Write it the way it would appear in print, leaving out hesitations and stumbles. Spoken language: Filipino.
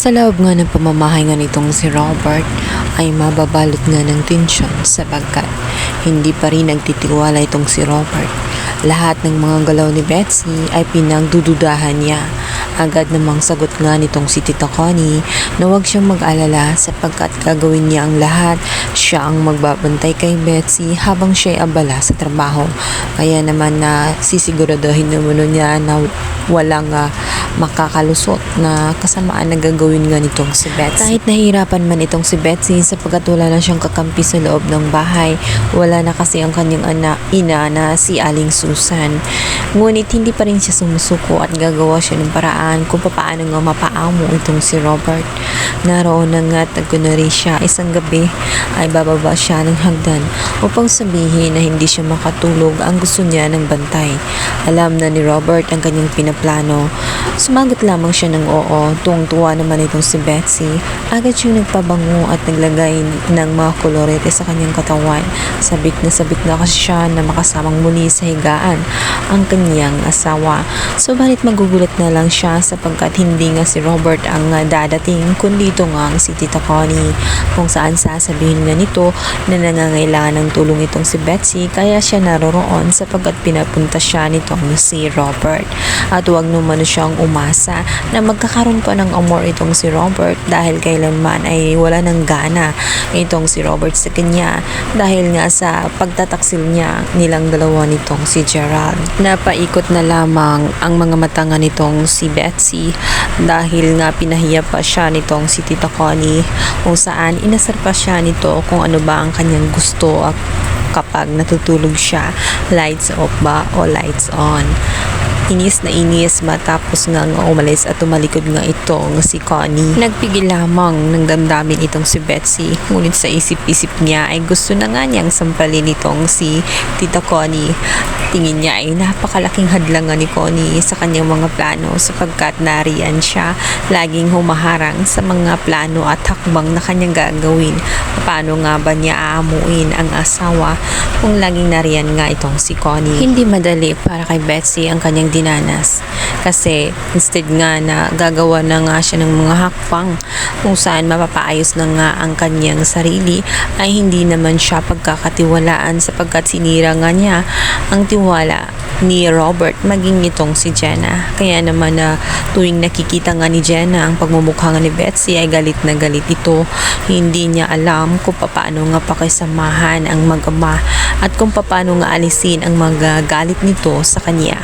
Sa loob nga ng pamamahay nga nitong si Robert ay mababalot nga ng tensyon sapagkat hindi pa rin nagtitiwala itong si Robert. Lahat ng mga galaw ni Betsy ay pinagdududahan niya. Agad namang sagot nga nitong si Tita Connie na huwag siyang mag-alala sapagkat gagawin niya ang lahat. Siya ang magbabantay kay Betsy habang siya ay abala sa trabaho. Kaya naman na sisiguraduhin naman niya na walang makakalusot na kasamaan na gagawin nga nitong si Betsy. Kahit nahihirapan man itong si Betsy sapagkat wala na siyang kakampi sa loob ng bahay, wala na kasi ang kanyang ina na si Aling Susan. Ngunit hindi pa rin siya sumusuko at gagawa siya ng paraan kung paano nga mapaamo itong si Robert. Naroon na nga tagunari siya isang gabi ay bababa siya ng hagdan upang sabihin na hindi siya makatulog, ang gusto niya ng bantay. Alam na ni Robert ang kanyang pinaplano. Sumagot lamang siya ng oo. Tuwang-tuwa naman itong si Betsy. Agad siyang nagpabango at naglagay ng mga kolorete sa kanyang katawan. Sabik na kasi siya na makasamang muli sa higaan ang kanyang asawa. Subalit magugulat na lang siya sapagkat hindi nga si Robert ang dadating kundi ito nga ang si Tita Connie, kung saan sasabihin nga nito na nangangailangan ng tulong itong si Betsy kaya siya naroroon sapagkat pinapunta siya nitong si Robert. At huwag naman siyang umasa na magkakaroon pa ng amor itong si Robert dahil kailanman ay wala ng gana itong si Robert sa kanya dahil nga sa pagtataksil niya nilang dalawa nitong si Gerald. Napaikot na lamang ang mga mata nga nitong si Betsy dahil nga pinahiya pa siya nitong si Tita Connie, kung saan inasar pa siya nito kung ano ba ang kanyang gusto kapag natutulog siya, lights off ba o lights on. Inis na inis matapos nga umalis at tumalikod nga itong si Connie. Nagpigil lamang ng damdamin itong si Betsy, ngunit sa isip-isip niya ay gusto na nga niyang sampalin itong si Tita Connie. Tingin niya ay napakalaking hadlangan ni Connie sa kanyang mga plano sapagkat nariyan siya laging humaharang sa mga plano at hakbang na kanyang gagawin. Paano nga ba niya aamuin ang asawa kung laging nariyan nga itong si Connie? Hindi madali para kay Betsy ang kanyang dinanas kasi instead nga na gagawa na nga siya ng mga hakbang kung saan mapapaayos na nga ang kanyang sarili ay hindi naman siya pagkakatiwalaan sapagkat sinira nga niya ang tiwala ni Robert maging itong si Jenna. Kaya naman na tuwing nakikita nga ni Jenna ang pagmumukha nga ni Betsy ay galit na galit ito. Hindi niya alam kung paano nga pakisamahan ang mag-ama at kung paano nga alisin ang magagalit nito sa kanya.